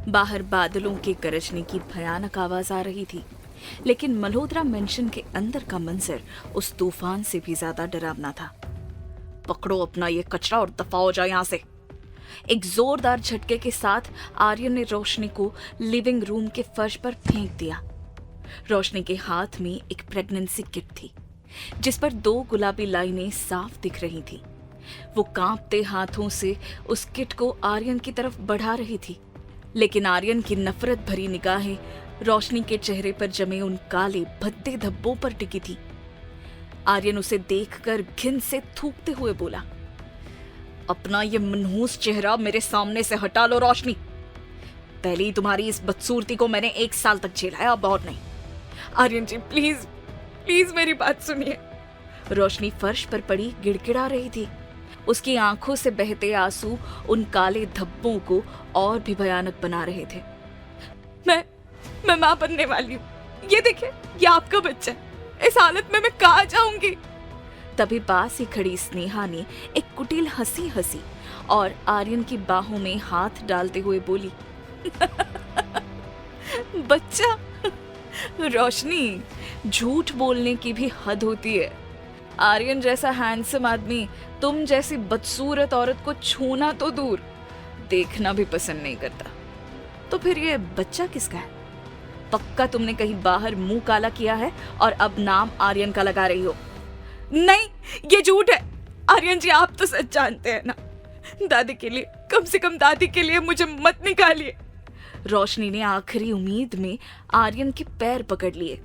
बाहर बादलों के गरजने की भयानक आवाज आ रही थी, लेकिन मल्होत्रा मेंशन के अंदर का मंजर उस तूफान से भी ज्यादा डरावना था। पकड़ो अपना ये कचरा और दफा हो जाए यहाँ से। एक जोरदार झटके के साथ आर्यन ने रोशनी को लिविंग रूम के फर्श पर फेंक दिया। रोशनी के हाथ में एक प्रेगनेंसी किट थी, जिस पर 2 गुलाबी लाइनें साफ दिख रही थी। वो कांपते हाथों से उस किट को आर्यन की तरफ बढ़ा रही थी, लेकिन आर्यन की नफरत भरी निगाहें रोशनी के चेहरे पर जमे उन काले भद्दे धब्बों पर टिकी थी। आर्यन उसे देखकर घिन से थूकते हुए बोला, अपना ये मनहूस चेहरा मेरे सामने से हटा लो रोशनी। पहले तुम्हारी इस बदसूरती को मैंने 1 साल तक झेला है, अब और नहीं। आर्यन जी प्लीज प्लीज मेरी बात सुनिए। रोशनी फर्श पर पड़ी गिड़गिड़ा रही थी। उसकी आंखों से बहते आंसू उन काले धब्बों को और भी भयानक बना रहे थे। मैं मां बनने वाली हूँ। ये देखिए, ये आपका बच्चा है। इस हालत में मैं कहाँ जाऊंगी? तभी पास ही खड़ी स्नेहा ने एक कुटिल हंसी हंसी और आर्यन की बाहों में हाथ डालते हुए बोली, बच्चा? रोशनी, झूठ बोलने की भी हद होती है। आर्यन जैसा हैंडसम आदमी तुम जैसी बदसूरत औरत को छूना तो दूर, देखना भी पसंद नहीं करता। तो फिर ये बच्चा किसका है? पक्का तुमने कहीं बाहर मुंह काला किया है और अब नाम आर्यन का लगा रही हो। नहीं, ये झूठ है। आर्यन जी, आप तो सच जानते हैं ना। दादी के लिए, कम से कम दादी के लिए मुझे मत निकालिए। रोशनी ने आखिरी उम्मीद में आर्यन के पैर पकड़ लिए।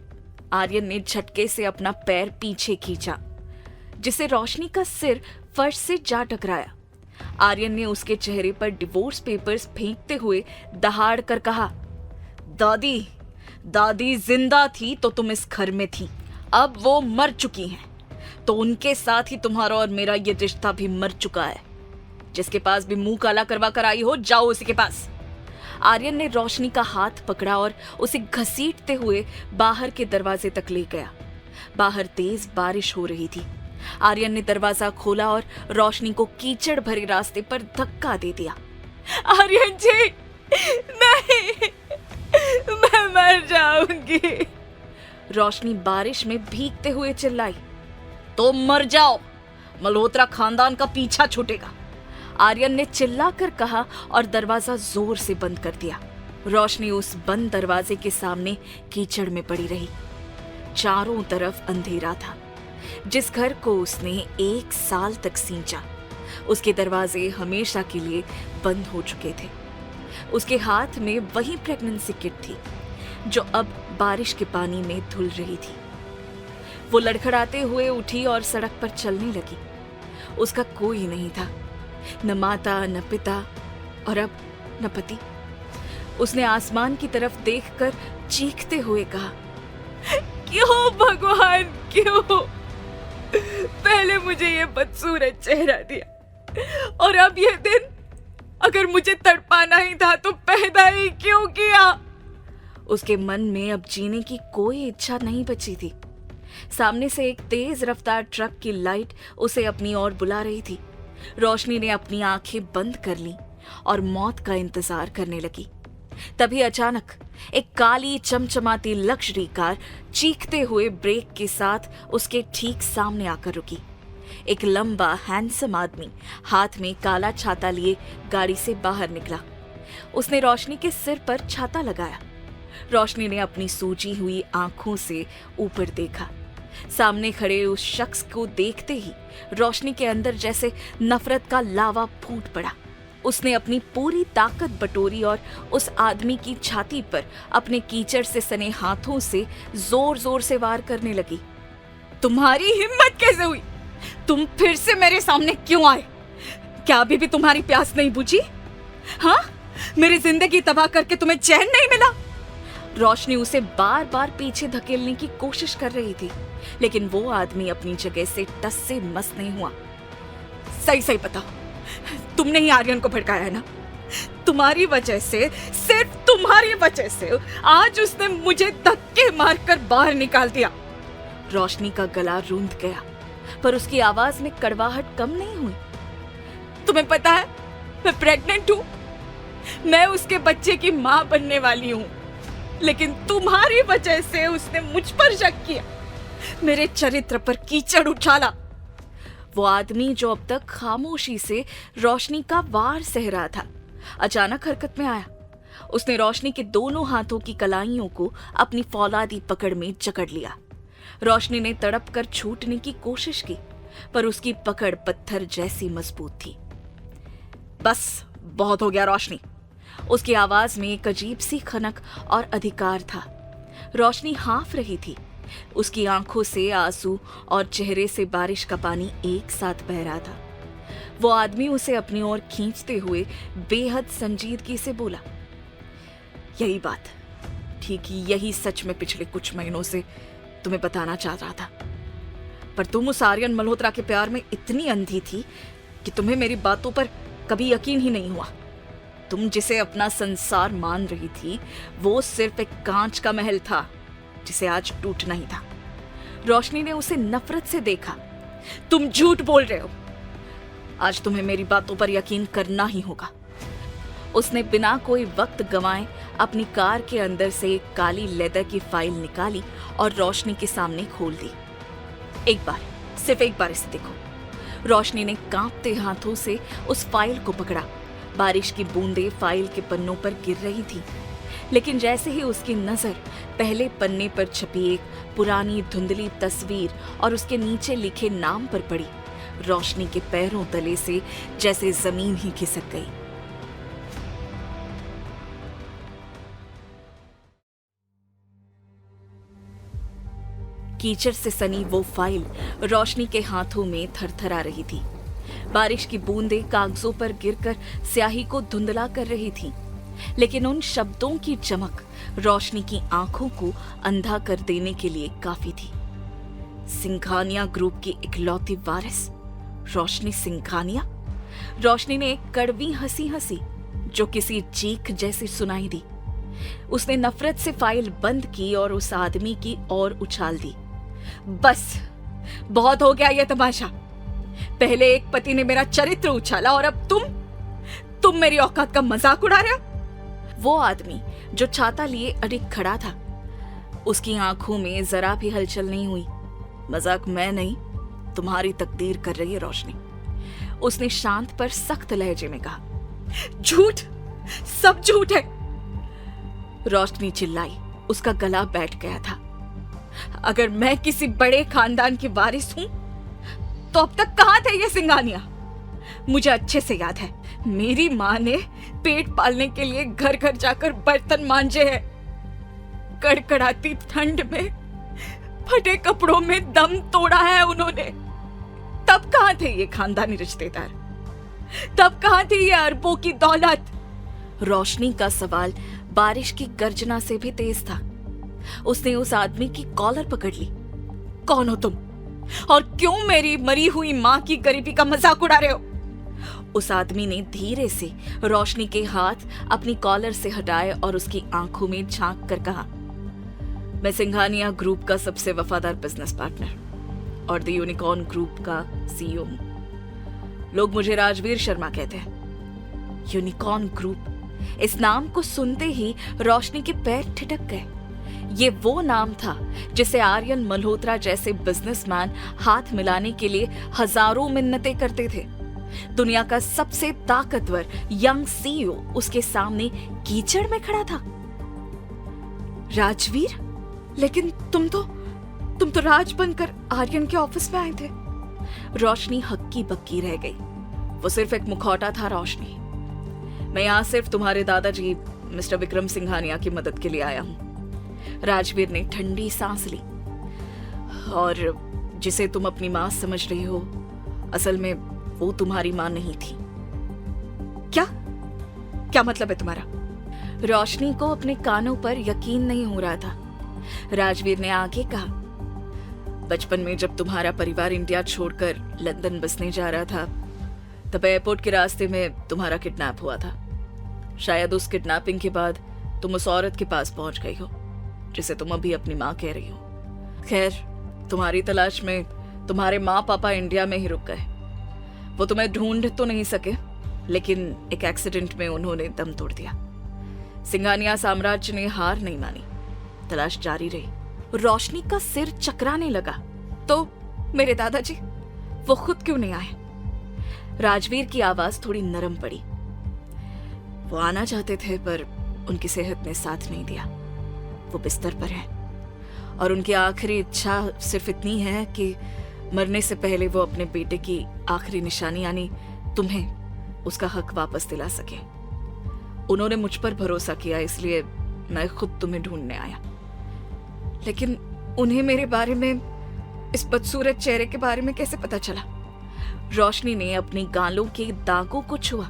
आर्यन ने झटके से अपना पैर पीछे खींचा, जिससे रोशनी का सिर फर्श से जा टकराया। आर्यन ने उसके चेहरे पर डिवोर्स पेपर्स फेंकते हुए दहाड़ कर कहा, दादी जिंदा थी तो तुम इस घर में थी, अब वो मर चुकी हैं, तो उनके साथ ही तुम्हारा और मेरा ये रिश्ता भी मर चुका है। जिसके पास भी मुंह काला करवा कर आई हो, जाओ उसी के पास। आर्यन ने रोशनी का हाथ पकड़ा और उसे घसीटते हुए बाहर के दरवाजे तक ले गया। बाहर तेज बारिश हो रही थी। आर्यन ने दरवाजा खोला और रोशनी को कीचड़ भरे रास्ते पर धक्का दे दिया। आर्यन जी, नहीं, मैं मर जाऊंगी। रोशनी बारिश में भीगते हुए चिल्लाई, तो मर जाओ, मल्होत्रा खानदान का पीछा छूटेगा। आर्यन ने चिल्लाकर कहा और दरवाजा जोर से बंद कर दिया। रोशनी उस बंद दरवाजे के सामने कीचड़ में पड़ी रही। चारों तरफ अंधेरा था। जिस घर को उसने 1 साल तक सींचा, उसके दरवाजे हमेशा के लिए बंद हो चुके थे। उसके हाथ में वही प्रेगनेंसी किट थी, जो अब बारिश के पानी में धुल रही थी। वो लड़खड़ाते हुए उठी और सड़क पर चलने लगी। उसका कोई नहीं था, न माता, न पिता और अब न पति। उसने आसमान की तरफ देखकर चीखते हुए कहा, क्यों भगवान, क्यों? पहले मुझे ये बदसूरत चेहरा दिया और अब ये दिन। अगर मुझे तड़पाना ही था तो पैदा ही क्यों किया? उसके मन में अब जीने की कोई इच्छा नहीं बची थी। सामने से एक तेज रफ्तार ट्रक की लाइट उसे अपनी ओर बुला रही थी। रोशनी ने अपनी आंखें बंद कर लीं और मौत का इंतजार करने लगी। तभी अचानक एक काली चमचमाती लग्जरी कार चीखते हुए ब्रेक के साथ उसके ठीक सामने आकर रुकी। एक लंबा हैंडसम आदमी हाथ में काला छाता लिए गाड़ी से बाहर निकला। उसने रोशनी के सिर पर छाता लगाया। रोशनी ने अपनी सूजी हुई आंखों से ऊपर देखा। सामने खड़े उस शख्स को देखते ही रोशनी के अंदर जैसे नफरत का लावा फूट पड़ा। उसने अपनी पूरी ताकत बटोरी और उस आदमी की छाती पर अपने कीचड़ से सने हाथों से जोर जोर से वार करने लगी। तुम्हारी हिम्मत कैसे हुई? तुम फिर से मेरे सामने क्यों आए? क्या अभी भी तुम्हारी प्यास नहीं बुझी? हाँ, मेरी जिंदगी तबाह करके तुम्हें चैन नहीं मिला? रोशनी उसे बार बार पीछे धकेलने की कोशिश कर रही थी, लेकिन वो आदमी अपनी जगह से टस से मस नहीं हुआ। सही बताओ, तुमने ही आर्यन को भड़काया है ना? तुम्हारी वजह से, सिर्फ तुम्हारी वजह से आज उसने मुझे धक्के मारकर बाहर निकाल दिया। रोशनी का गला रूंध गया, पर उसकी आवाज में कड़वाहट कम नहीं हुई। तुम्हें पता है मैं प्रेग्नेंट हूँ? मैं उसके बच्चे की माँ बनने वाली हूँ, लेकिन तुम्हारी वजह से उसने मुझ पर शक किया, मेरे चरित्र पर कीचड़ उछाला। वो आदमी जो अब तक खामोशी से रोशनी का वार सह रहा था, अचानक हरकत में आया। उसने रोशनी के दोनों हाथों की कलाइयों को अपनी फौलादी पकड़ में जकड़ लिया। रोशनी ने तड़प कर छूटने की कोशिश की, पर उसकी पकड़ पत्थर जैसी मजबूत थी। बस बहुत हो गया रोशनी। उसकी आवाज में एक अजीब सी खनक और अधिकार था। रोशनी हाँफ रही थी। उसकी आंखों से आंसू और चेहरे से बारिश का पानी एक साथ बह रहा था। वो आदमी उसे अपनी ओर खींचते हुए बेहद संजीदगी से बोला, यही बात, ठीक यही सच में पिछले कुछ महीनों से तुम्हें बताना चाह रहा था, पर तुम उस आर्यन मल्होत्रा के प्यार में इतनी अंधी थी कि तुम्हें मेरी बातों पर कभी यकीन ही नहीं हुआ। तुम जिसे अपना संसार मान रही थी, वो सिर्फ एक कांच का महल था जिसे आज टूटना ही था। रोशनी ने उसे नफरत से देखा। तुम झूठ बोल रहे हो। आज तुम्हें मेरी बातों पर यकीन करना ही होगा। उसने बिना कोई वक्त गंवाए अपनी कार के अंदर से एक काली लेदर की फाइल निकाली और रोशनी के सामने खोल दी। एक बार, सिर्फ एक बार इसे देखो। रोशनी ने कांपते हाथों से उस फाइल को पकड़ा। बारिश की बूंदें फाइल के पन्नों पर गिर रही थी, लेकिन जैसे ही उसकी नजर पहले पन्ने पर छपी एक पुरानी धुंधली तस्वीर और उसके नीचे लिखे नाम पर पड़ी, रोशनी के पैरों तले से जैसे जमीन ही खिसक गई। कीचड़ से सनी वो फाइल रोशनी के हाथों में थरथरा रही थी। बारिश की बूंदें कागजों पर गिरकर स्याही को धुंधला कर रही थी, लेकिन उन शब्दों की चमक रोशनी की आंखों को अंधा कर देने के लिए काफी थी। सिंघानिया ग्रुप की इकलौती वारिस रोशनी सिंघानिया। रोशनी ने एक कड़वी हंसी हंसी जो किसी चीख जैसी सुनाई दी। उसने नफरत से फाइल बंद की और उस आदमी की ओर उछाल दी। बस बहुत हो गया ये तमाशा। पहले एक पति ने मेरा चरित्र उछाला और अब तुम मेरी औकात का मजाक उड़ा रहे हो। वो आदमी जो छाता लिए अडिग खड़ा था, उसकी आंखों में जरा भी हलचल नहीं हुई। मजाक मैं नहीं, तुम्हारी तकदीर कर रही है रोशनी, उसने शांत पर सख्त लहजे में कहा। झूठ, सब झूठ है। रोशनी चिल्लाई। उसका गला बैठ गया था। अगर मैं किसी बड़े खानदान की वारिस हूं, तो अब तक कहां थे ये सिंघानिया? मुझे अच्छे से याद है, मेरी माँ ने पेट पालने के लिए घर घर जाकर बर्तन मांजे हैं। कड़कड़ाती ठंड में फटे कपड़ों में दम तोड़ा है उन्होंने। तब कहां थे ये खानदानी रिश्तेदार? तब कहां थी ये अरबों की दौलत? रोशनी का सवाल बारिश की गर्जना से भी तेज था। उसने उस आदमी की कॉलर पकड़ ली। कौन हो तुम, और क्यों मेरी मरी हुई माँ की गरीबी का मजाक उड़ा रहे हो? उस आदमी ने धीरे से रोशनी के हाथ अपनी कॉलर से हटाए और उसकी आंखों में झांक कर कहा, मैं सिंघानिया ग्रुप का सबसे वफादार बिजनेस पार्टनर और द यूनिकॉर्न ग्रुप का सीईओ हूं। लोग मुझे राजवीर शर्मा कहते हैं। यूनिकॉर्न ग्रुप, इस नाम को सुनते ही रोशनी के पैर ठिठक गए। ये वो नाम था जिसे आर्यन मल्होत्रा जैसे बिजनेसमैन हाथ मिलाने के लिए हजारों मिन्नतें करते थे। दुनिया का सबसे ताकतवर यंग सीईओ उसके सामने कीचड़ में खड़ा था। राजवीर? लेकिन तुम तो राज बनकर आर्यन के ऑफिस में आए थे। रोशनी हक्की बक्की रह गई। वो सिर्फ एक मुखौटा था रोशनी। मैं यहाँ सिर्फ तुम्हारे दादाजी मिस्टर विक्रम सिंघानिया की मदद के लिए आया हूँ। राजवीर ने ठंडी सांस ली। और जिसे तुम अपनी मां समझ रही हो, असल में वो तुम्हारी मां नहीं थी। क्या मतलब है तुम्हारा? रोशनी को अपने कानों पर यकीन नहीं हो रहा था। राजवीर ने आगे कहा, बचपन में जब तुम्हारा परिवार इंडिया छोड़कर लंदन बसने जा रहा था, तब एयरपोर्ट के रास्ते में तुम्हारा किडनैप हुआ था। शायद उस किडनैपिंग के बाद तुम उस औरत के पास पहुंच गई हो जिसे तुम अभी अपनी माँ कह रही हो। खैर, तुम्हारी तलाश में तुम्हारे माँ पापा इंडिया में ही रुक गए। वो तुम्हें ढूंढ तो नहीं सके, लेकिन एक एक्सीडेंट में उन्होंने दम तोड़ दिया। सिंघानिया साम्राज्य ने हार नहीं मानी, तलाश जारी रही। रोशनी का सिर चकराने लगा। तो मेरे दादाजी, वो खुद क्यों नहीं आए? राजवीर की आवाज थोड़ी नरम पड़ी। वो आना चाहते थे पर उनकी सेहत ने साथ नहीं दिया। वो बिस्तर पर है और उनकी आखिरी इच्छा सिर्फ इतनी है कि मरने से पहले वो अपने बेटे की आखिरी निशानी यानी तुम्हें उसका हक वापस दिला सके। उन्होंने मुझ पर भरोसा किया, इसलिए मैं खुद तुम्हें ढूंढने आया। लेकिन उन्हें मेरे बारे में, इस बदसूरत चेहरे के बारे में कैसे पता चला? रोशनी ने अपनी गालों के दागों को छुआ।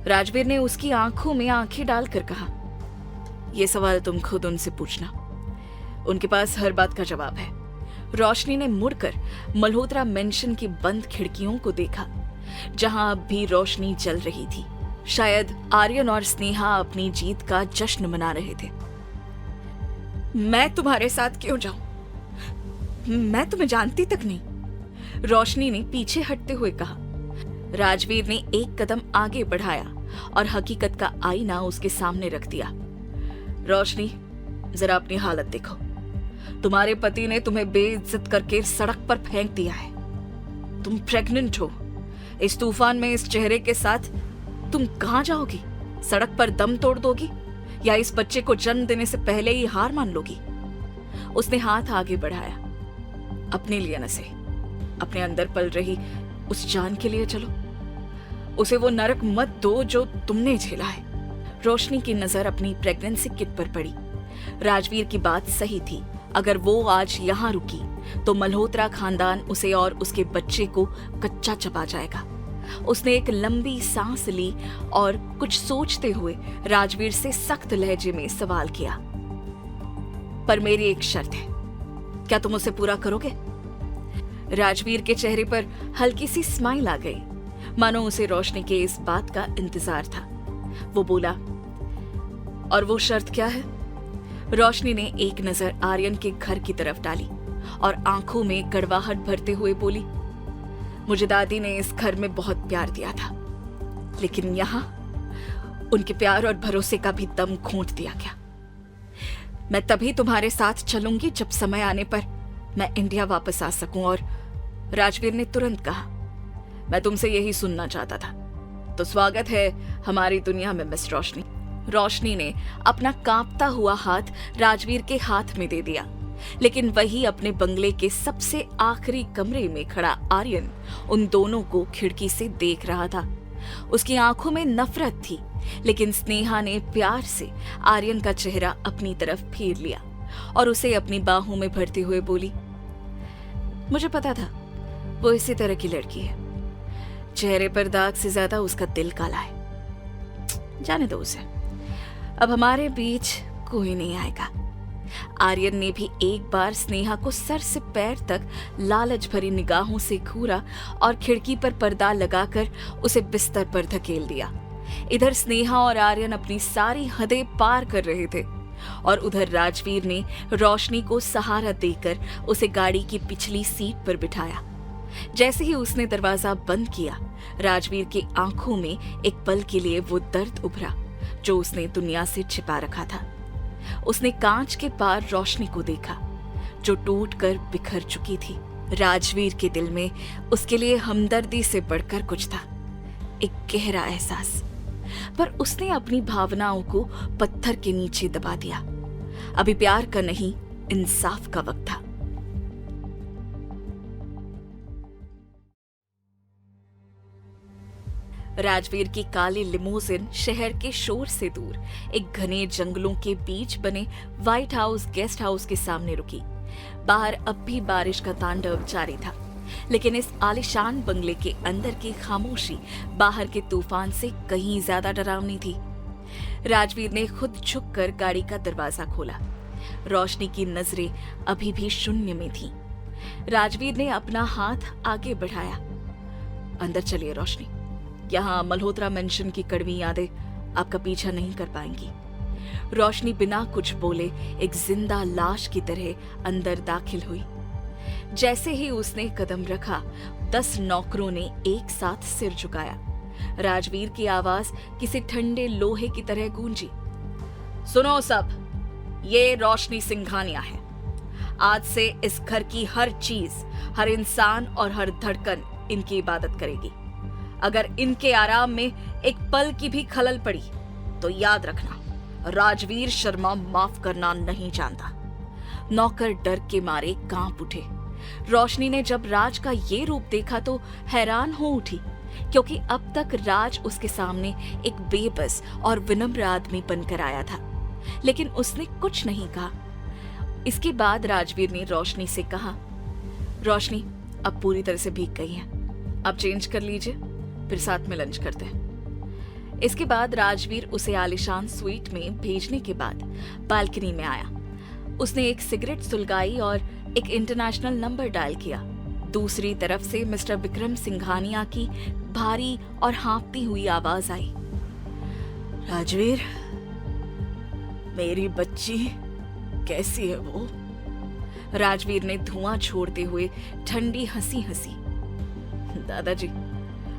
राजवीर ने उसकी आंखों में आंखें डालकर कहा, यह सवाल तुम खुद उनसे पूछना, उनके पास हर बात का जवाब है। रोशनी ने मुड़कर मल्होत्रा मेंशन की बंद खिड़कियों को देखा, जहां अब भी रोशनी जल रही थी। शायद आर्यन और स्नेहा अपनी जीत का जश्न मना रहे थे। मैं तुम्हारे साथ क्यों जाऊं? मैं तुम्हें जानती तक नहीं, रोशनी ने पीछे हटते हुए कहा। राजवीर ने एक कदम आगे बढ़ाया और हकीकत का आईना उसके सामने रख दिया। रोशनी, जरा अपनी हालत देखो। तुम्हारे पति ने तुम्हें बेइज्जत करके सड़क पर फेंक दिया है। तुम प्रेग्नेंट हो। इस तूफान में इस चेहरे के साथ तुम कहां जाओगी? सड़क पर दम तोड़ दोगी या इस बच्चे को जन्म देने से पहले ही हार मान लोगी? उसने हाथ आगे बढ़ाया। अपने लिए न सही, अपने अंदर पल रही उस जान के लिए चलो। उसे वो नरक मत दो जो तुमने झेला है। रोशनी की नजर अपनी प्रेगनेंसी किट पर पड़ी। राजवीर की बात सही थी। अगर वो आज यहाँ रुकी तो मल्होत्रा खानदान उसे और उसके बच्चे को कच्चा चबा जाएगा। उसने एक लंबी सांस ली और कुछ सोचते हुए राजवीर से सख्त लहजे में सवाल किया, पर मेरी एक शर्त है, क्या तुम उसे पूरा करोगे? राजवीर के चेहरे पर हल्की सी स्माइल आ गई, मानो उसे रोशनी के इस बात का इंतजार था। वो बोला, और वो शर्त क्या है? रोशनी ने एक नजर आर्यन के घर की तरफ डाली और आंखों में कड़वाहट भरते हुए बोली, मुझे दादी ने इस घर में बहुत प्यार दिया था, लेकिन यहाँ उनके प्यार और भरोसे का भी दम घोंट दिया गया। मैं तभी तुम्हारे साथ चलूंगी जब समय आने पर मैं इंडिया वापस आ सकूं। और राजवीर ने तुरंत कहा, मैं तुमसे यही सुनना चाहता था। तो स्वागत है हमारी दुनिया में मिस रोशनी। रोशनी ने अपना कांपता हुआ हाथ राजवीर के हाथ में दे दिया, लेकिन वही अपने बंगले के सबसे आखिरी कमरे में खड़ा आर्यन उन दोनों को खिड़की से देख रहा था। उसकी आंखों में नफरत थी, लेकिन स्नेहा ने प्यार से आर्यन का चेहरा अपनी तरफ फेर लिया और उसे अपनी बाहों में भरते हुए बोली, मुझे पता था वो इसी तरह की लड़की है। चेहरे पर दाग से ज्यादा उसका दिल काला है। जाने दो उसे, अब हमारे बीच कोई नहीं आएगा। आर्यन ने भी एक बार स्नेहा को सर से पैर तक लालच भरी निगाहों से घूरा और खिड़की पर पर्दा लगाकर उसे बिस्तर पर धकेल दिया। इधर स्नेहा और आर्यन अपनी सारी हदें पार कर रहे थे और उधर राजवीर ने रोशनी को सहारा देकर उसे गाड़ी की पिछली सीट पर बिठाया। जैसे ही उसने दरवाजा बंद किया, राजवीर की आंखों में एक पल के लिए वो दर्द उभरा जो उसने दुनिया से छिपा रखा था। उसने कांच के पार रोशनी को देखा जो टूटकर बिखर चुकी थी। राजवीर के दिल में उसके लिए हमदर्दी से बढ़कर कुछ था, एक गहरा एहसास। पर उसने अपनी भावनाओं को पत्थर के नीचे दबा दिया। अभी प्यार का नहीं, इंसाफ का वक्त था। राजवीर की काली लिमोजिन शहर के शोर से दूर एक घने जंगलों के बीच बने व्हाइट हाउस गेस्ट हाउस के सामने रुकी। बाहर अब भी बारिश का तांडव जारी था, लेकिन इस आलीशान बंगले के अंदर की खामोशी बाहर के तूफान से कहीं ज्यादा डरावनी थी। राजवीर ने खुद झुककर गाड़ी का दरवाजा खोला। रोशनी की नजरें अभी भी शून्य में थीं। राजवीर ने अपना हाथ आगे बढ़ाया। अंदर चलिए रोशनी, यहाँ मल्होत्रा मेंशन की कड़वी यादें आपका पीछा नहीं कर पाएंगी। रोशनी बिना कुछ बोले एक जिंदा लाश की तरह अंदर दाखिल हुई। जैसे ही उसने कदम रखा, 10 नौकरों ने एक साथ सिर झुकाया। राजवीर की आवाज किसी ठंडे लोहे की तरह गूंजी। सुनो सब, ये रोशनी सिंघानिया है। आज से इस घर की हर चीज, हर इंसान और हर धड़कन इनकी इबादत करेगी। अगर इनके आराम में एक पल की भी खलल पड़ी तो याद रखना, राजवीर शर्मा माफ करना नहीं जानता। नौकर डर के मारे कांप उठे। रोशनी ने जब राज का ये रूप देखा तो हैरान हो उठी, क्योंकि अब तक राज उसके सामने एक बेबस और विनम्र आदमी बनकर आया था, लेकिन उसने कुछ नहीं कहा। इसके बाद राजवीर ने रोशनी से कहा, रोशनी अब पूरी तरह से भीग गई है, अब चेंज कर लीजिए, फिर साथ में लंच करते हैं। इसके बाद राजवीर उसे आलिशान स्वीट में भेजने के बाद बालकनी में आया। उसने एक सिगरेट सुलगाई और एक इंटरनेशनल नंबर डायल किया। दूसरी तरफ से मिस्टर विक्रम सिंघानिया की भारी और हाँफती हुई आवाज आई, राजवीर, मेरी बच्ची कैसी है वो? राजवीर ने धुआं छोड़ते हुए ठंडी हंसी हंसी। दादाजी,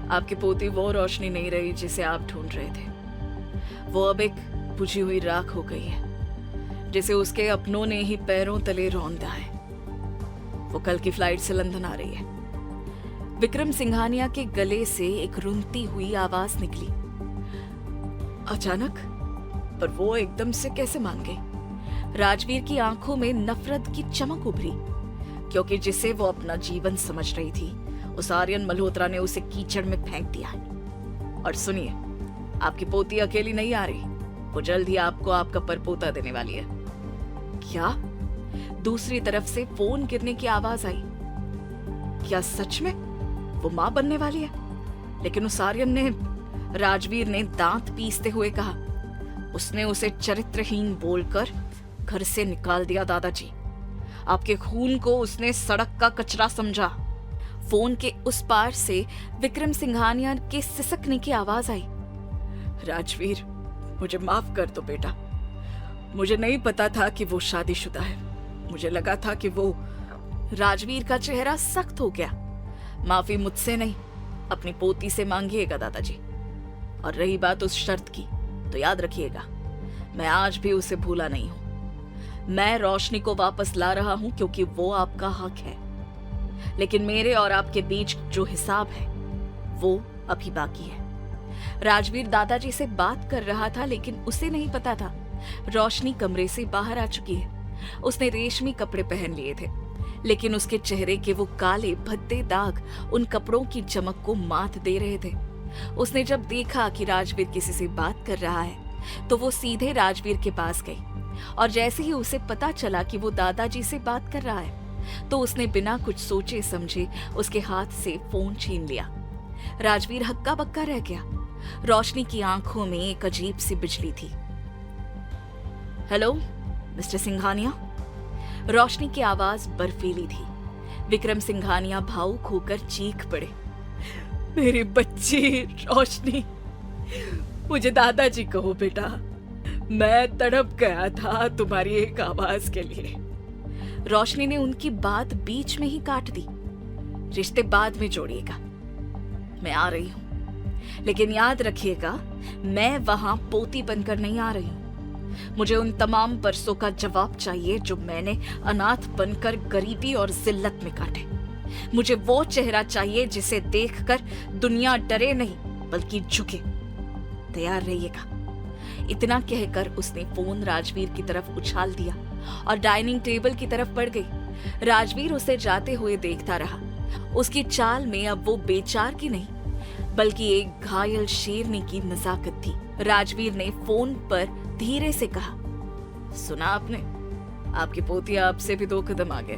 आपकी पोती वो रोशनी नहीं रही जिसे आप ढूंढ रहे थे। वो अब एक बुझी हुई राख हो गई है, जिसे उसके अपनों ने ही पैरों तले रौंदा है। वो कल की फ्लाइट से लंदन आ रही है। विक्रम सिंघानिया के गले से एक रुंधती हुई आवाज निकली। अचानक? पर वो एकदम से कैसे मान गई? राजवीर की आंखों में नफरत की चमक उभरी, क्योंकि जिसे वो अपना जीवन समझ रही थी, उस आर्यन मल्होत्रा ने उसे कीचड़ में फेंक दिया है। और सुनिए, आपकी पोती अकेली नहीं आ रही, वो जल्द ही आपको आपका परपोता देने वाली है। क्या? दूसरी तरफ से फोन गिरने की आवाज आई। क्या सच में वो मां बनने वाली है? लेकिन उस आर्यन ने, राजवीर ने दांत पीसते हुए कहा, उसने उसे चरित्रहीन बोलकर घर से निकाल दिया दादाजी। आपके खून को उसने सड़क का कचरा समझा। फोन के उस पार से विक्रम सिंघानिया के सिसकने की आवाज आई। राजवीर, मुझे माफ कर दो बेटा। मुझे नहीं पता था कि वो शादीशुदा है। मुझे लगा था कि वो। राजवीर का चेहरा सख्त हो गया। माफी मुझसे नहीं, अपनी पोती से मांगिएगा दादाजी। और रही बात उस शर्त की, तो याद रखिएगा, मैं आज भी उसे भूला नहीं हूं। मैं रोशनी को वापस ला रहा हूं क्योंकि वो आपका हक है, लेकिन मेरे और आपके बीच जो हिसाब है वो अभी बाकी है। राजवीर दादाजी से बात कर रहा था, लेकिन उसे नहीं पता था रोशनी कमरे से बाहर आ चुकी है। उसने रेशमी कपड़े पहन लिए थे, लेकिन उसके चेहरे के वो काले भद्दे दाग उन कपड़ों की चमक को मात दे रहे थे। उसने जब देखा कि राजवीर किसी से बात कर रहा है, तो वो सीधे राजवीर के पास गई, और जैसे ही उसे पता चला कि वो दादाजी से बात कर रहा है, तो उसने बिना कुछ सोचे समझे उसके हाथ से फोन छीन लिया। राजवीर हक्का बक्का रह गया। रोशनी की आंखों में एक अजीब सी बिजली थी। Hello mister Singhania. रोशनी की आवाज बर्फीली थी। विक्रम सिंघानिया भावुक होकर चीख पड़े, मेरी बच्ची रोशनी, मुझे दादाजी कहो बेटा। मैं तड़प गया था तुम्हारी एक आवाज के लिए। रोशनी ने उनकी बात बीच में ही काट दी। रिश्ते बाद में जोड़िएगा, मैं आ रही हूं, लेकिन याद रखिएगा, मैं वहां पोती बनकर नहीं आ रही हूं। मुझे उन तमाम बरसों का जवाब चाहिए जो मैंने अनाथ बनकर गरीबी और जिल्लत में काटे। मुझे वो चेहरा चाहिए जिसे देखकर दुनिया डरे नहीं बल्कि झुके। तैयार रहिएगा। इतना कहकर उसने फोन राजवीर की तरफ उछाल दिया और डाइनिंग टेबल की तरफ बढ़ गई। राजवीर उसे जाते हुए देखता रहा। उसकी चाल में अब वो बेचार की नहीं, बल्कि एक घायल शेरनी की नजाकत थी। राजवीर ने फोन पर धीरे से कहा, सुना आपने? आपकी पोती आपसे भी 2 कदम आगे।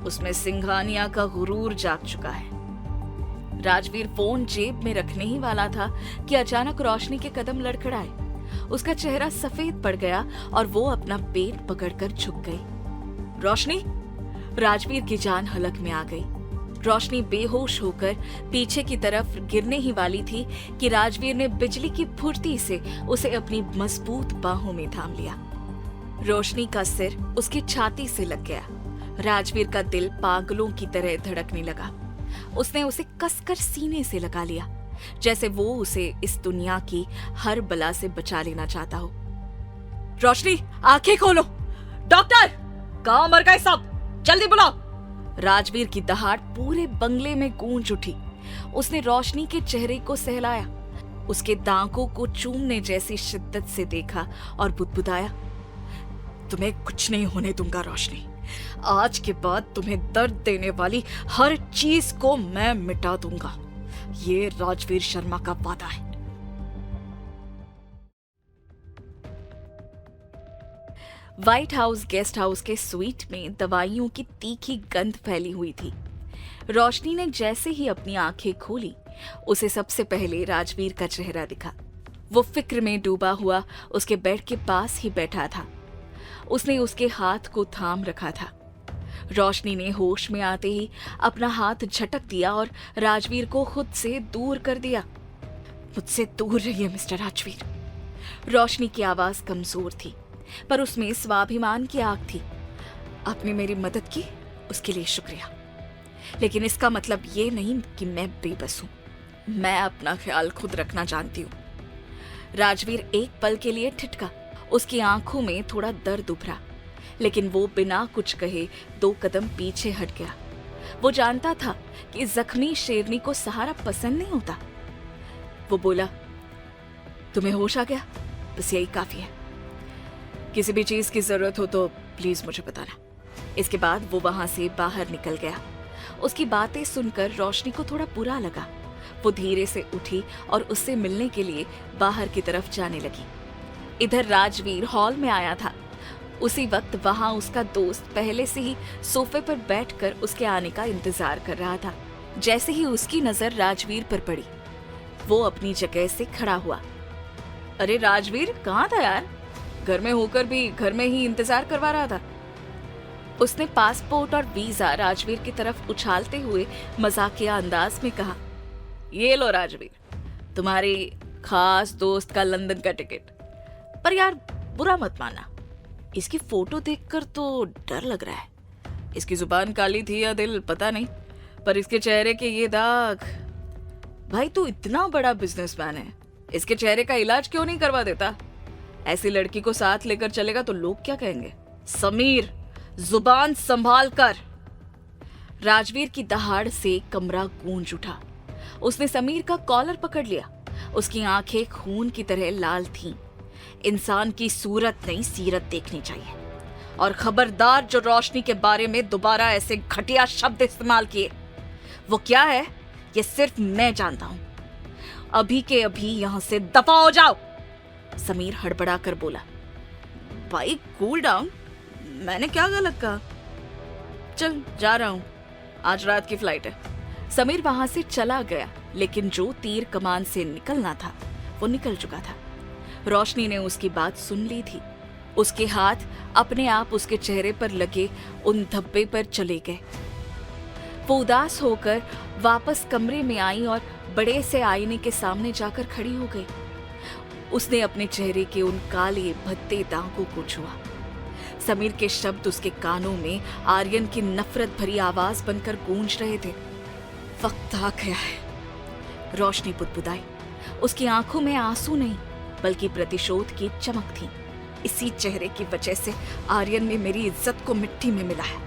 उसमें सिंघानिया का गुरूर जाग चुका है। राजवीर फोन जेब में रखने ही वाला था कि अचानक रोशनी के कदम लड़खड़ाए। उसका चेहरा सफेद पड़ गया और वो अपना पेट पकड़कर झुक गई। रोशनी! राजवीर की जान हलक में आ गई। रोशनी बेहोश होकर पीछे की तरफ गिरने ही वाली थी कि राजवीर ने बिजली की फुर्ती से उसे अपनी मजबूत बाहों में थाम लिया। रोशनी का सिर उसकी छाती से लग गया। राजवीर का दिल पागलों की तरह धड़कने लगा। उसने उसे कसकर सीने से लगा लिया, जैसे वो उसे इस दुनिया की हर बला से बचा लेना चाहता हो। रोशनी, आंखें खोलो। डॉक्टर, कहां मर गए सब? जल्दी बुलाओ। राजवीर की दहाड़ पूरे बंगले में गूंज उठी। उसने रोशनी के चेहरे को सहलाया, उसके दांतों को चूमने जैसी शिद्दत से देखा और बुदबुदाया, तुम्हें कुछ नहीं होने दूंगा रोशनी। आज के बाद तुम्हें दर्द देने वाली हर चीज को मैं मिटा दूंगा। ये राजवीर शर्मा का वादा है। व्हाइट हाउस गेस्ट हाउस के स्वीट में दवाइयों की तीखी गंध फैली हुई थी। रोशनी ने जैसे ही अपनी आंखें खोली, उसे सबसे पहले राजवीर का चेहरा दिखा। वो फिक्र में डूबा हुआ उसके बेड के पास ही बैठा था। उसने उसके हाथ को थाम रखा था। रोशनी ने होश में आते ही अपना हाथ झटक दिया और राजवीर को खुद से दूर कर दिया। मुझसे दूर रहिए मिस्टर राजवीर। रोशनी की आवाज कमजोर थी, पर उसमें स्वाभिमान की आग थी। आपने मेरी मदद की, उसके लिए शुक्रिया, लेकिन इसका मतलब ये नहीं कि मैं बेबस हूं। मैं अपना ख्याल खुद रखना जानती हूँ। राजवीर एक पल के लिए ठिठका। उसकी आंखों में थोड़ा दर्द उभरा, लेकिन वो बिना कुछ कहे 2 कदम पीछे हट गया। वो जानता था कि जख्मी शेरनी को सहारा पसंद नहीं होता। वो बोला, तुम्हें होश आ गया? बस यही काफी है। किसी भी चीज की जरूरत हो तो प्लीज मुझे बताना। इसके बाद वो वहां से बाहर निकल गया। उसकी बातें सुनकर रोशनी को थोड़ा बुरा लगा। वो धीरे से उठी और उससे मिलने के लिए बाहर की तरफ जाने लगी। इधर राजवीर हॉल में आया था। उसी वक्त वहां उसका दोस्त पहले से ही सोफे पर बैठकर उसके आने का इंतजार कर रहा था। जैसे ही उसकी नजर राजवीर पर पड़ी, वो अपनी जगह से खड़ा हुआ। अरे राजवीर, कहाँ था यार? घर में होकर भी घर में ही इंतजार करवा रहा था। उसने पासपोर्ट और वीजा राजवीर की तरफ उछालते हुए मजाकिया अंदाज में कहा, ये लो राजवीर, तुम्हारी खास दोस्त का लंदन का टिकट। पर यार बुरा मत मानना, इसकी फोटो देखकर तो डर लग रहा है। इसकी जुबान काली थी या दिल पता नहीं, पर इसके चेहरे के ये दाग। भाई तू इतना बड़ा बिजनेसमैन है, इसके चेहरे का इलाज क्यों नहीं करवा देता? ऐसी लड़की को साथ लेकर चलेगा तो लोग क्या कहेंगे? समीर, जुबान संभाल कर। राजवीर की दहाड़ से कमरा गूंज उठा। उसने समीर का कॉलर पकड़ लिया। उसकी आंखें खून की तरह लाल थीं। इंसान की सूरत नहीं, सीरत देखनी चाहिए। और खबरदार, जो रोशनी के बारे में दोबारा ऐसे घटिया शब्द इस्तेमाल किए। वो क्या है ये सिर्फ मैं जानता हूं। अभी के अभी यहां से दफा हो जाओ। समीर हड़बड़ा कर बोला, भाई कूल डाउन, मैंने क्या गलत कहा? चल जा रहा हूं, आज रात की फ्लाइट है। समीर वहां से चला गया, लेकिन जो तीर कमान से निकलना था वो निकल चुका था। रोशनी ने उसकी बात सुन ली थी। उसके हाथ अपने आप उसके चेहरे पर लगे उन धब्बे पर चले गए। वो उदास होकर वापस कमरे में आई और बड़े से आईने के सामने जाकर खड़ी हो गई। उसने अपने चेहरे के उन काले भद्दे दागों को छुआ। समीर के शब्द उसके कानों में आर्यन की नफरत भरी आवाज बनकर गूंज रहे थे। वक्त आ गया है, रोशनी बुदबुदाई। उसकी आंखों में आंसू नहीं, बल्कि प्रतिशोध की चमक थी। इसी चेहरे की वजह से आर्यन ने मेरी इज्जत को मिट्टी में मिला है।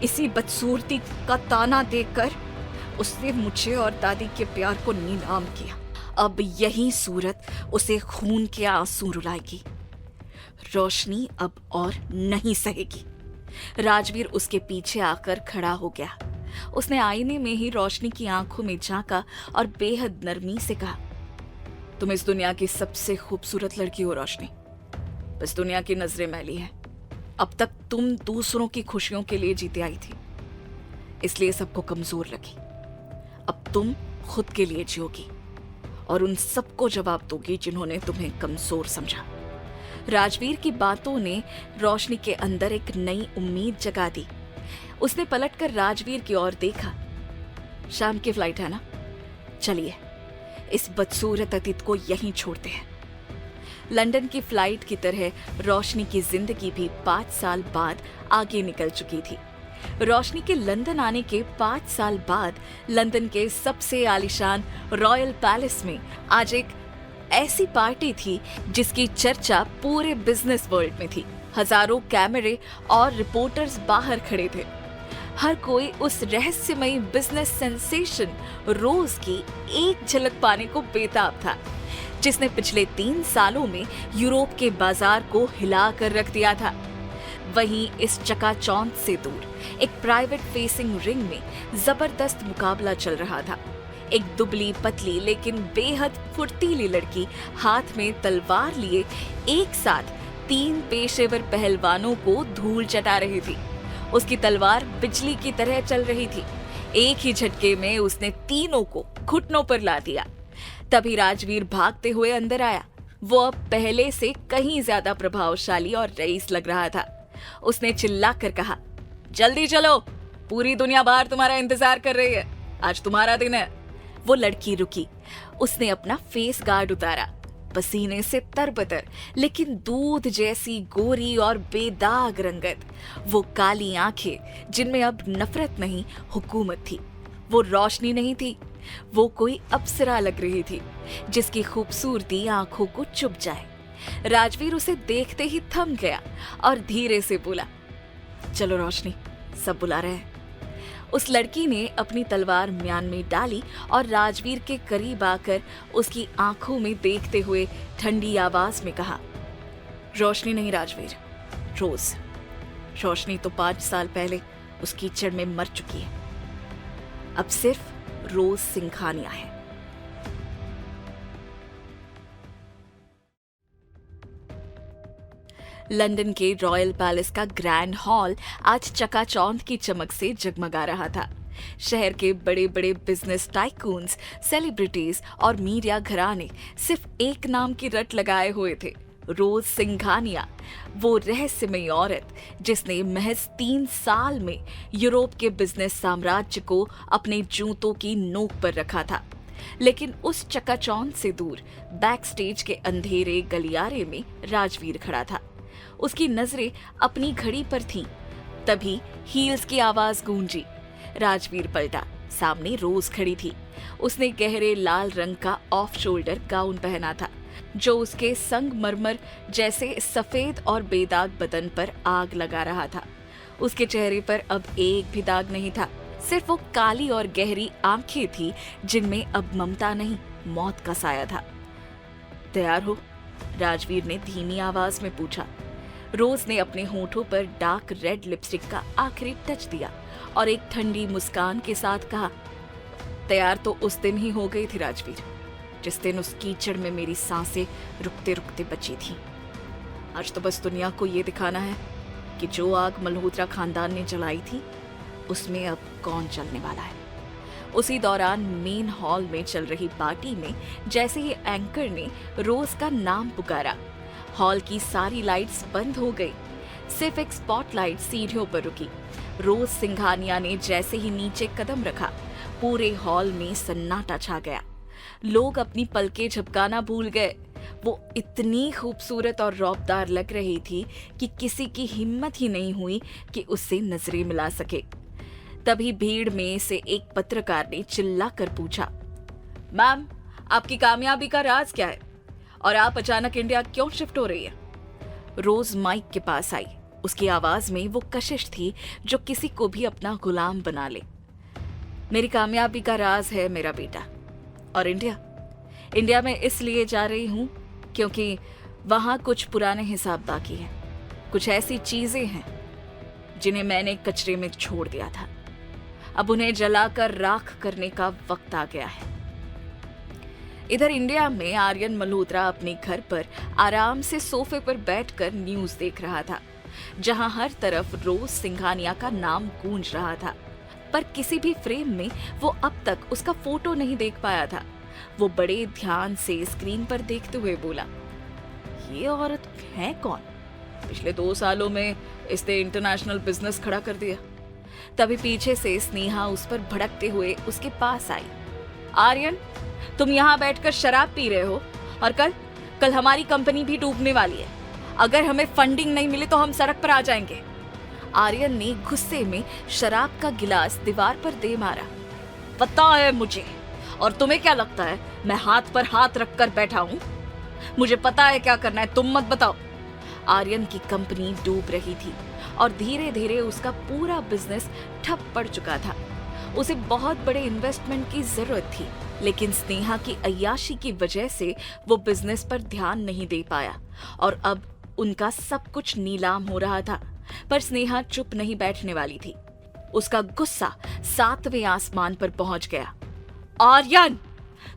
इसी बदसूरती का ताना देकर उसने मुझे और दादी के प्यार को नीलाम किया। अब यही सूरत उसे खून के आंसू रुलाएगी। रोशनी अब और नहीं सहेगी। राजवीर उसके पीछे आकर खड़ा हो गया। उसने आईने में ही रोशनी की आंखों में झांका और बेहद नरमी से कहा, तुम इस दुनिया की सबसे खूबसूरत लड़की हो रोशनी। बस दुनिया की नजरें मैली है। अब तक तुम दूसरों की खुशियों के लिए जीते आई थी, इसलिए सबको कमजोर लगी। अब तुम खुद के लिए जियोगी और उन सबको जवाब दोगी जिन्होंने तुम्हें कमजोर समझा। राजवीर की बातों ने रोशनी के अंदर एक नई उम्मीद जगा दी। उसने पलटकर राजवीर की ओर देखा। शाम की फ्लाइट है ना? चलिए इस बदसूरत अतीत को यहीं छोड़ते हैं। लंदन की फ्लाइट की तरह रोशनी की जिंदगी भी 5 साल बाद आगे निकल चुकी थी। रोशनी के लंदन आने के 5 साल बाद लंदन के सबसे आलीशान रॉयल पैलेस में आज एक ऐसी पार्टी थी जिसकी चर्चा पूरे बिजनेस वर्ल्ड में थी। हजारों कैमरे और रिपोर्टर्स बाहर खड़े थे। हर कोई उस रहस्यमयी बिजनेस सेंसेशन रोज की एक झलक पाने को बेताब था, जिसने पिछले 3 सालों में यूरोप के बाजार को हिला कर रख दिया था। वहीं इस चकाचौंध से दूर एक प्राइवेट फेसिंग रिंग में जबरदस्त मुकाबला चल रहा था। एक दुबली पतली लेकिन बेहद फुर्तीली लड़की हाथ में तलवार लिए एक साथ 3 पेशेवर पहलवानों को धूल चटा रही थी। उसकी तलवार बिजली की तरह चल रही थी। एक ही झटके में उसने तीनों को घुटनों पर ला दिया। तभी राजवीर भागते हुए अंदर आया। वो अब पहले से कहीं ज्यादा प्रभावशाली और रईस लग रहा था। उसने चिल्लाकर कहा, जल्दी चलो, पूरी दुनिया बाहर तुम्हारा इंतजार कर रही है, आज तुम्हारा दिन है। वो लड़की रुकी। उसने अपना फेस गार्ड उतारा। पसीने से तरबतर लेकिन दूध जैसी गोरी और बेदाग रंगत, वो काली आंखें जिनमें अब नफरत नहीं हुकूमत थी। वो रोशनी नहीं थी, वो कोई अप्सरा लग रही थी जिसकी खूबसूरती आंखों को चुभ जाए। राजवीर उसे देखते ही थम गया और धीरे से बोला, चलो रोशनी, सब बुला रहे हैं। उस लड़की ने अपनी तलवार म्यान में डाली और राजवीर के करीब आकर उसकी आंखों में देखते हुए ठंडी आवाज में कहा, रोशनी नहीं राजवीर, रोज। रोशनी तो 5 साल पहले उस कीचड़ में मर चुकी है। अब सिर्फ रोज सिंघानिया है। लंदन के रॉयल पैलेस का ग्रैंड हॉल आज चकाचौंध की चमक से जगमगा रहा था। शहर के बड़े बड़े बिजनेस टाइकून्स, सेलिब्रिटीज और मीडिया घराने सिर्फ एक नाम की रट लगाए हुए थे, रोज सिंघानिया, वो रहस्यमयी औरत जिसने महज 3 साल में यूरोप के बिजनेस साम्राज्य को अपने जूतों की नोक पर रखा था। लेकिन उस चकाचौंध से दूर बैक स्टेज के अंधेरे गलियारे में राजवीर खड़ा था। उसकी नजरें अपनी घड़ी पर थीं। तभी हील्स की आवाज गूंजी। राजवीर पलटा। सामने रोज खड़ी थी। उसने गहरे लाल रंग का ऑफ शोल्डर गाउन पहना था जो उसके संगमरमर जैसे सफेद और बेदाग बदन पर आग लगा रहा था। उसके चेहरे पर अब एक भी दाग नहीं था, सिर्फ वो काली और गहरी आंखें थी जिनमें अब ममता नहीं, मौत का साया था। तैयार हो? राजवीर ने धीमी आवाज में पूछा। रोज ने अपने होठों पर डार्क रेड लिपस्टिक का आखिरी टच दिया और एक ठंडी मुस्कान के साथ कहा, तैयार तो उस दिन ही हो गई थी राजवीर, जिस दिन उस कीचड़ में मेरी सांसें रुकते रुकते बची थी। आज तो बस दुनिया को ये दिखाना है कि जो आग मल्होत्रा खानदान ने जलाई थी उसमें अब कौन चलने वाला है। उसी दौरान मेन हॉल में चल रही पार्टी में जैसे ही एंकर ने रोज का नाम पुकारा, हॉल की सारी लाइट्स बंद हो गई। सिर्फ एक स्पॉटलाइट सीढ़ियों पर रुकी। रोज सिंघानिया ने जैसे ही नीचे कदम रखा, पूरे हॉल में सन्नाटा छा गया। लोग अपनी पलकें झपकाना भूल गए। वो इतनी खूबसूरत और रौबदार लग रही थी कि किसी की हिम्मत ही नहीं हुई कि उससे नजरें मिला सके। तभी भीड़ में से एक पत्रकार ने चिल्लाकर पूछा, मैम, आपकी कामयाबी का राज क्या है और आप अचानक इंडिया क्यों शिफ्ट हो रही है? रोज माइक के पास आई। उसकी आवाज में वो कशिश थी जो किसी को भी अपना गुलाम बना ले। मेरी कामयाबी का राज है मेरा बेटा, और इंडिया में इसलिए जा रही हूं क्योंकि वहां कुछ पुराने हिसाब बाकी हैं। कुछ ऐसी चीजें हैं जिन्हें मैंने कचरे में छोड़ दिया था। अब उन्हें जलाकर राख करने का वक्त आ गया है। इधर इंडिया में आर्यन मल्होत्रा अपने घर पर आराम से सोफे पर बैठकर न्यूज देख रहा था, जहां हर तरफ रोज सिंघानिया का नाम गूंज रहा था, पर किसी भी फ्रेम में वो अब तक उसका फोटो नहीं देख पाया था। वो बड़े ध्यान से स्क्रीन पर देखते हुए बोला, ये औरत है कौन? पिछले 2 सालों में इसने इंटरनेशनल बिजनेस खड़ा कर दिया। तभी पीछे से स्नेहा उस पर भड़कते हुए उसके पास आई। आर्यन, तुम यहाँ बैठकर शराब पी रहे हो और कल हमारी कंपनी भी डूबने वाली है। अगर हमें फंडिंग नहीं मिली तो हम सड़क पर आ जाएंगे। आर्यन ने गुस्से में शराब का गिलास दीवार पर दे मारा। पता है मुझे, और तुम्हें क्या लगता है मैं हाथ पर हाथ रखकर बैठा हूं? मुझे पता है क्या करना है, तुम मत बताओ। आर्यन की कंपनी डूब रही थी और धीरे धीरे उसका पूरा बिजनेस ठप पड़ चुका था। उसे बहुत बड़े इन्वेस्टमेंट की जरूरत थी, लेकिन स्नेहा की अय्याशी की वजह से वो बिजनेस पर ध्यान नहीं दे पाया और अब उनका सब कुछ नीलाम हो रहा था। पर स्नेहा चुप नहीं बैठने वाली थी। उसका गुस्सा 7वें आसमान पर पहुंच गया। आर्यन,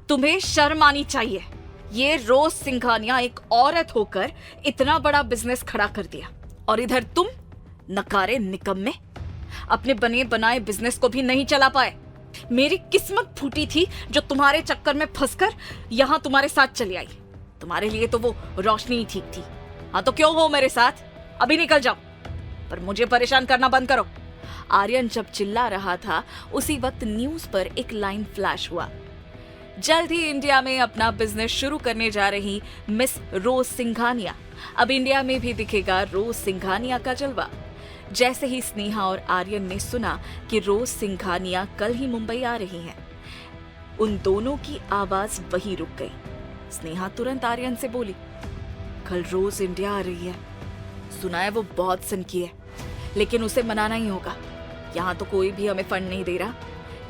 तुम्हें शर्म आनी चाहिए। ये रोज सिंघानिया एक औरत होकर इतना बड़ा बिजनेस खड़ा कर दिया, और इधर तुम नकारे निकम्मे अपने बने बनाए बिजनेस को भी नहीं चला पाए। मेरी किस्मत फूटी थी जो तुम्हारे चक्कर में फंसकर यहाँ तुम्हारे साथ चली आई। तुम्हारे लिए तो वो रोशनी ही ठीक थी। हाँ तो क्यों हो मेरे साथ? अभी निकल जाओ, पर मुझे परेशान करना बंद करो। आर्यन जब चिल्ला रहा था उसी वक्त न्यूज पर एक लाइन फ्लैश हुआ। जल्द ही इंडिया में अपना बिजनेस शुरू करने जा रही मिस रोज सिंघानिया, अब इंडिया में भी दिखेगा रोज सिंघानिया का जलवा। जैसे ही स्नेहा और आर्यन ने सुना कि रोज सिंघानिया कल ही मुंबई आ रही हैं, उन दोनों की आवाज वहीं रुक गई। स्नेहा तुरंत आर्यन से बोली, कल रोज इंडिया आ रही है। सुना है वो बहुत सनकी है, लेकिन उसे मनाना ही होगा। यहाँ तो कोई भी हमें फंड नहीं दे रहा,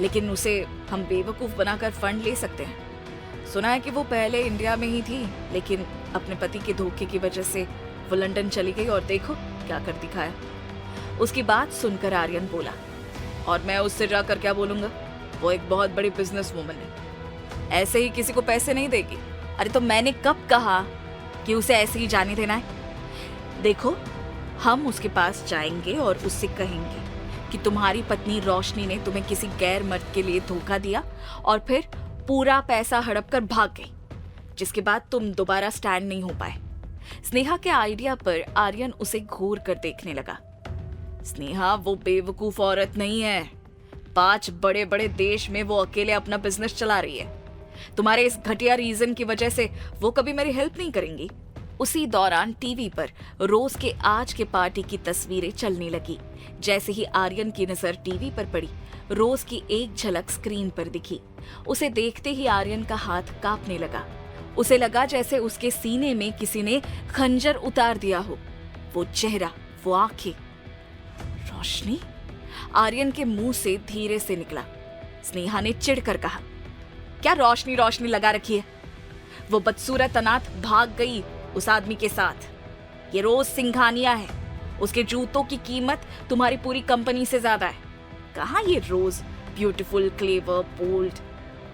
लेकिन उसे हम बेवकूफ बनाकर फंड ले सकते हैं। सुना है कि वो पहले इंडिया में ही थी, लेकिन अपने पति के धोखे की वजह से वो लंदन चली गई और देखो क्या कर दिखाया। उसकी बात सुनकर आर्यन बोला, और मैं उससे जाकर क्या बोलूंगा? वो एक बहुत बड़ी बिजनेस वुमन है, ऐसे ही किसी को पैसे नहीं देगी। अरे तो मैंने कब कहा कि उसे ऐसे ही जाने देना है? देखो, हम उसके पास जाएंगे और उससे कहेंगे कि तुम्हारी पत्नी रोशनी ने तुम्हें किसी गैर मर्द के लिए धोखा दिया और फिर पूरा पैसा हड़प कर भाग गई, जिसके बाद तुम दोबारा स्टैंड नहीं हो पाए। स्नेहा के आइडिया पर आर्यन उसे घूर कर देखने लगा। स्नेहा वो बेवकूफ औरत नहीं है। 5 बड़े बड़े देश में वो अकेले अपना बिजनेस चला रही है। तुम्हारे इस घटिया रीजन की वजह से वो कभी मेरी हेल्प नहीं करेंगी। उसी दौरान टीवी पर रोज के आज के पार्टी की तस्वीरें चलने लगी। जैसे ही आर्यन की नजर टीवी पर पड़ी, रोज की एक झलक स्क्रीन पर दिखी। उसे देखते ही आर्यन का हाथ कांपने लगा। उसे लगा जैसे उसके सीने में किसी ने खंजर उतार दिया हो। वो चेहरा, वो आंखें। रोशनी? आर्यन के मुंह से धीरे से निकला। स्नेहा ने चिढ़कर कहा, क्या रोशनी रोशनी लगा रखी है? वो बदसूरत अनाथ भाग गई उस आदमी के साथ। ये रोज सिंघानिया है। उसके जूतों की कीमत तुम्हारी पूरी कंपनी से ज्यादा है। कहाँ ये रोज ब्यूटीफुल, क्लेवर, बोल्ड,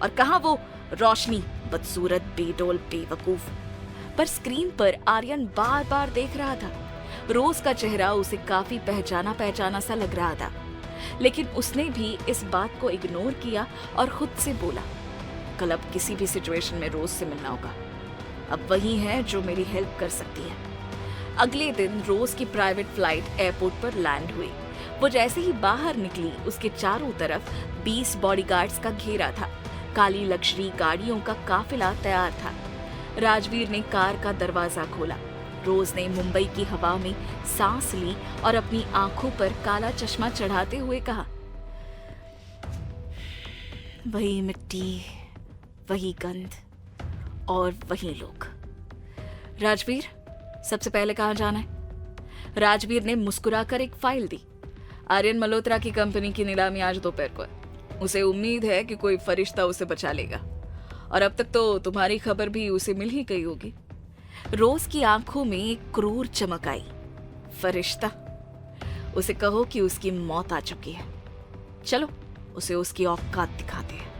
और कहाँ वो रोशनी बदसूरत, बेडोल, बेवकूफ। पर स्क्रीन पर आर्यन बार बार देख रहा था। रोज का चेहरा उसे काफी पहचाना पहचाना सा लग रहा था, लेकिन उसने भी इस बात को इग्नोर किया और खुद से बोला, कल अब किसी भी सिचुएशन में रोज से मिलना होगा। अब वही है जो मेरी हेल्प कर सकती है। अगले दिन रोज की प्राइवेट फ्लाइट एयरपोर्ट पर लैंड हुई। वो जैसे ही बाहर निकली, उसके चारों तरफ 20 बॉडीगार्ड्स का घेरा था। काली लग्जरी गाड़ियों का काफिला तैयार था। राजवीर ने कार का दरवाजा खोला। रोज ने मुंबई की हवा में सांस ली और अपनी आंखों पर काला चश्मा चढ़ाते हुए कहा, वही मिट्टी, वही गंध और वही लोग। राजवीर, सबसे पहले कहाँ जाना है? राजवीर ने मुस्कुराकर एक फाइल दी। आर्यन मल्होत्रा की कंपनी की नीलामी आज दोपहर को है। उसे उम्मीद है कि कोई फरिश्ता उसे बचा लेगा, और अब तक तो तुम्हारी खबर भी उसे मिल ही गई होगी। रोज की आंखों में एक क्रूर चमक आई। फरिश्ता? उसे कहो कि उसकी मौत आ चुकी है। चलो उसे उसकी औकात दिखाते हैं।